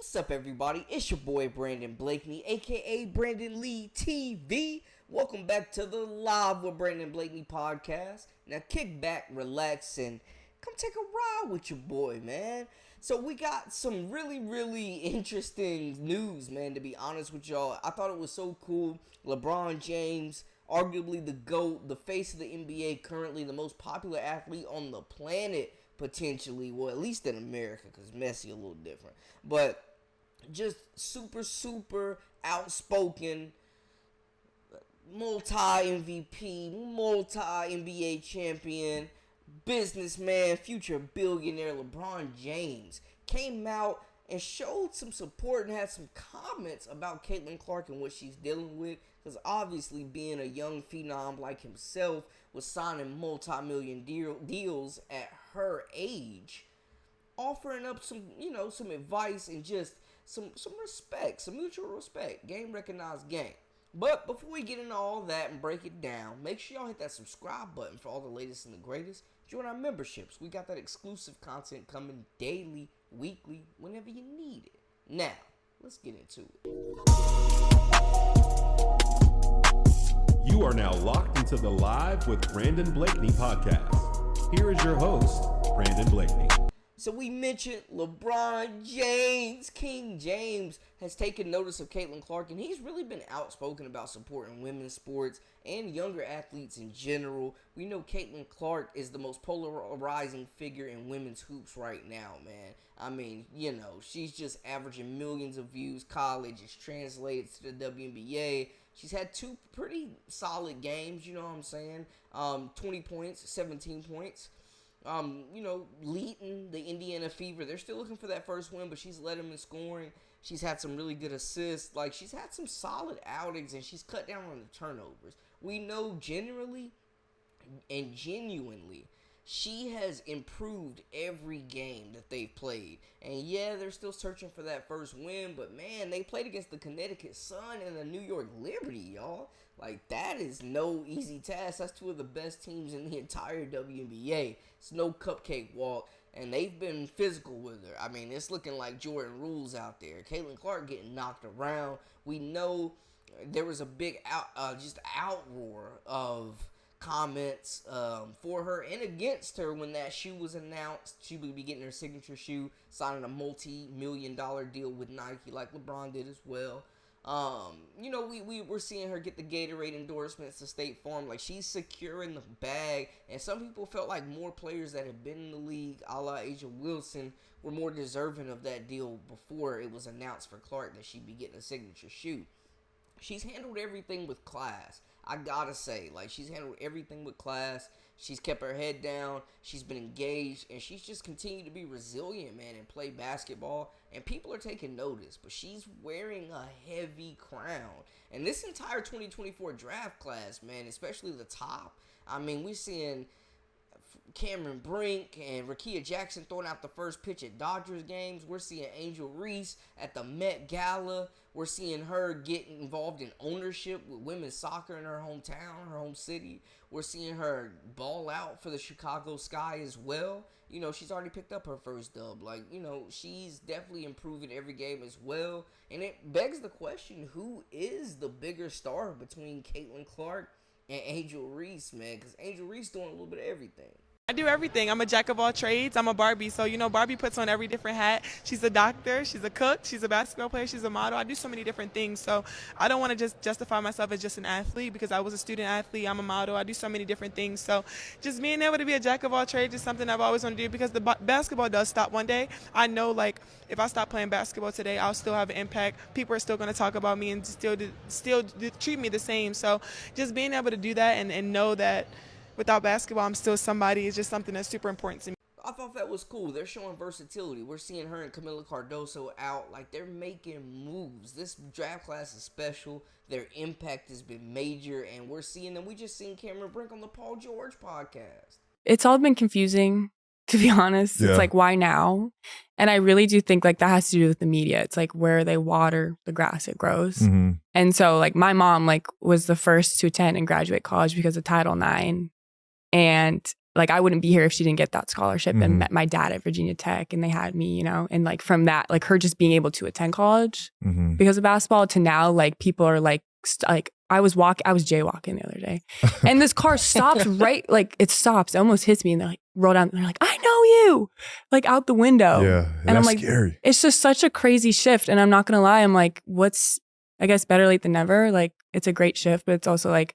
What's up, everybody? It's your boy Brandon Blakeney, aka Brandon Lee TV. Welcome back to the Live with Brandon Blakeney podcast. Now kick back, relax, and come take a ride with your boy, man. So we got some really interesting news, man, to be honest with y'all. I thought it was so cool. LeBron James, arguably the GOAT, the face of the NBA, currently the most popular athlete on the planet, potentially, well, at least in America, because Messi a little different, but just super outspoken, multi-MVP, multi-NBA champion, businessman, future billionaire LeBron James came out and showed some support and had some comments about Caitlin Clark and what she's dealing with, because obviously being a young phenom like himself was signing multi-million deals at her age, offering up some advice and just some respect, some mutual respect. Game recognized game. But before we get into all that and break it down, make sure y'all hit that subscribe button for all the latest and the greatest. Join our memberships. We got that exclusive content coming daily, weekly, whenever you need it. Now, let's get into it. You are now locked into the Live with Brandon Blakeney podcast. Here is your host, Brandon Blakeney. So we mentioned LeBron James. King James has taken notice of Caitlin Clark, and he's really been outspoken about supporting women's sports and younger athletes in general. We know Caitlin Clark is the most polarizing figure in women's hoops right now, man. I mean, she's just averaging millions of views. College is translated to the Wnba. She's had two pretty solid games, you know what I'm saying? 20 points, 17 points. Leading the Indiana Fever. They're still looking for that first win, but she's led them in scoring. She's had some really good assists. Like, she's had some solid outings, and she's cut down on the turnovers. We know generally and genuinely she has improved every game that they've played. And yeah, they're still searching for that first win, but man, they played against the Connecticut Sun and the New York Liberty, y'all. Like, that is no easy task. That's two of the best teams in the entire WNBA. It's no cupcake walk, and they've been physical with her. I mean, it's looking like Jordan Rules out there. Caitlin Clark getting knocked around. We know there was a big outroar of comments for her and against her when that shoe was announced. She would be getting her signature shoe, signing a multi-million-dollar deal with Nike like LeBron did as well. We're seeing her get the Gatorade endorsements to State Farm. Like, she's securing the bag, and some people felt like more players that have been in the league, a la Asia Wilson, were more deserving of that deal before it was announced for Clark that she'd be getting a signature shoe. She's handled everything with class. I gotta say, she's handled everything with class. She's kept her head down. She's been engaged, and she's just continued to be resilient, man, and play basketball. And people are taking notice, but she's wearing a heavy crown. And this entire 2024 draft class, man, especially the top. I mean, we're seeing Cameron Brink and Rakia Jackson throwing out the first pitch at Dodgers games. We're seeing Angel Reese at the Met Gala. We're seeing her get involved in ownership with women's soccer in her hometown, her home city. We're seeing her ball out for the Chicago Sky as well. She's already picked up her first dub. She's definitely improving every game as well. And it begs the question, who is the bigger star between Caitlin Clark and Angel Reese, man? Because Angel Reese doing a little bit of everything. I do everything. I'm a jack of all trades. I'm a Barbie. So, Barbie puts on every different hat. She's a doctor. She's a cook. She's a basketball player. She's a model. I do so many different things. So I don't want to just justify myself as just an athlete because I was a student athlete. I'm a model. I do so many different things. So just being able to be a jack of all trades is something I've always wanted to do because the basketball does stop one day. I know, if I stop playing basketball today, I'll still have an impact. People are still going to talk about me and still treat me the same. So just being able to do that and know that without basketball, I'm still somebody. It's just something that's super important to me. I thought that was cool. They're showing versatility. We're seeing her and Camila Cardoso out. They're making moves. This draft class is special. Their impact has been major, and we're seeing them. We just seen Cameron Brink on the Paul George podcast. It's all been confusing, to be honest. Yeah. It's why now? And I really do think that has to do with the media. It's where they water the grass, it grows. Mm-hmm. And so my mom was the first to attend and graduate college because of Title IX. And like I wouldn't be here if she didn't get that scholarship and met my dad at Virginia Tech and they had me, you know, and like from that, like her just being able to attend college because of basketball to now, like people are like, I was jaywalking the other day and this car stopped right, like it stops, it almost hits me and they're like, roll down, they're like, I know you, like out the window. Yeah. And I'm like, scary. It's just such a crazy shift. And I'm not going to lie. I'm like, I guess better late than never. Like it's a great shift, but it's also like,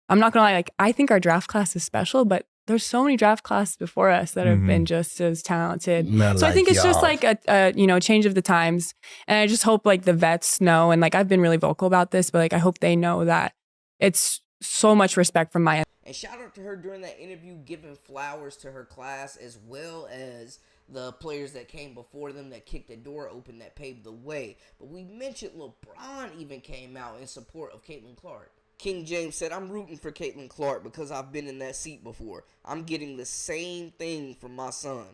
I'm not going to lie. Like I think our draft class is special, but there's so many draft classes before us that have been just as talented. So I think it's just like a you know, change of the times. And I just hope like the vets know, and like I've been really vocal about this, but like I hope they know that it's so much respect from my end. And shout out to her during that interview, giving flowers to her class as well as the players that came before them that kicked the door open, that paved the way. But we mentioned LeBron even came out in support of Caitlin Clark. King James said, I'm rooting for Caitlin Clark because I've been in that seat before. I'm getting the same thing from my son,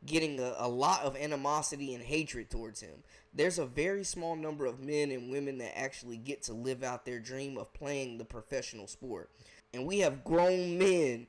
getting a lot of animosity and hatred towards him. There's a very small number of men and women that actually get to live out their dream of playing the professional sport. And we have grown men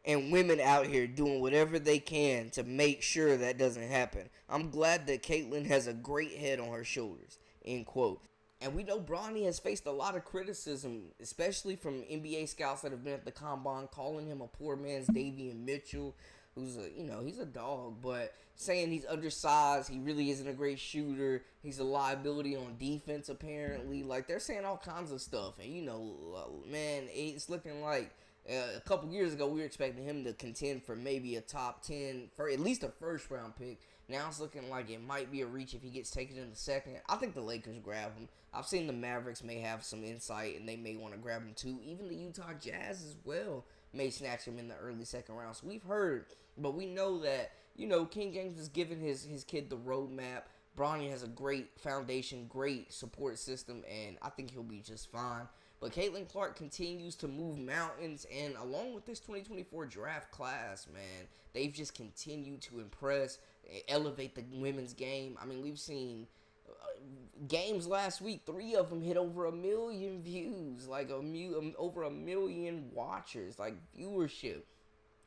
and women out here doing whatever they can to make sure that doesn't happen. I'm glad that Caitlin has a great head on her shoulders, end quote. And we know Bronny has faced a lot of criticism, especially from NBA scouts that have been at the combine, calling him a poor man's Davion Mitchell, who's he's a dog, but saying he's undersized, he really isn't a great shooter, he's a liability on defense apparently. Like they're saying all kinds of stuff, and man, it's looking like a couple years ago we were expecting him to contend for maybe a top 10, for at least a first round pick. Now it's looking like it might be a reach if he gets taken in the second. I think the Lakers grab him. I've seen the Mavericks may have some insight and they may want to grab him too. Even the Utah Jazz as well may snatch him in the early second round. So we've heard, but we know that, King James is giving his kid the roadmap. Bronny has a great foundation, great support system, and I think he'll be just fine. But Caitlin Clark continues to move mountains, and along with this 2024 draft class, man, they've just continued to impress, elevate the women's game. I mean, we've seen games last week, 3 of them hit over 1 million views, like over 1 million watchers, like viewership.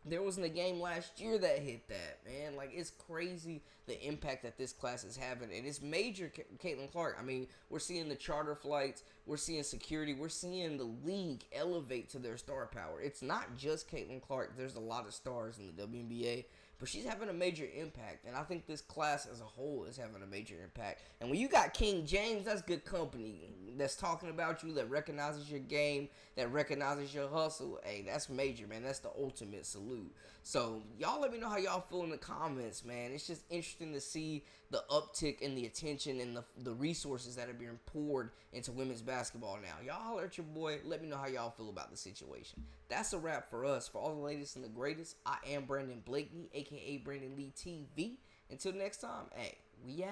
There wasn't a game last year that hit that, man. Like, it's crazy the impact that this class is having. And it's major, Caitlin Clark. I mean, we're seeing the charter flights. We're seeing security. We're seeing the league elevate to their star power. It's not just Caitlin Clark. There's a lot of stars in the WNBA. But she's having a major impact. And I think this class as a whole is having a major impact. And when you got King James, that's good company. That's talking about you, that recognizes your game, that recognizes your hustle. Hey, that's major, man. That's the ultimate salute. So, y'all let me know how y'all feel in the comments, man. It's just interesting to see the uptick in the attention and the resources that are being poured into women's basketball now. Y'all holler at your boy. Let me know how y'all feel about the situation. That's a wrap for us. For all the latest and the greatest, I am Brandon Blakeney, a.k.a. Brandon Lee TV. Until next time, hey, we out.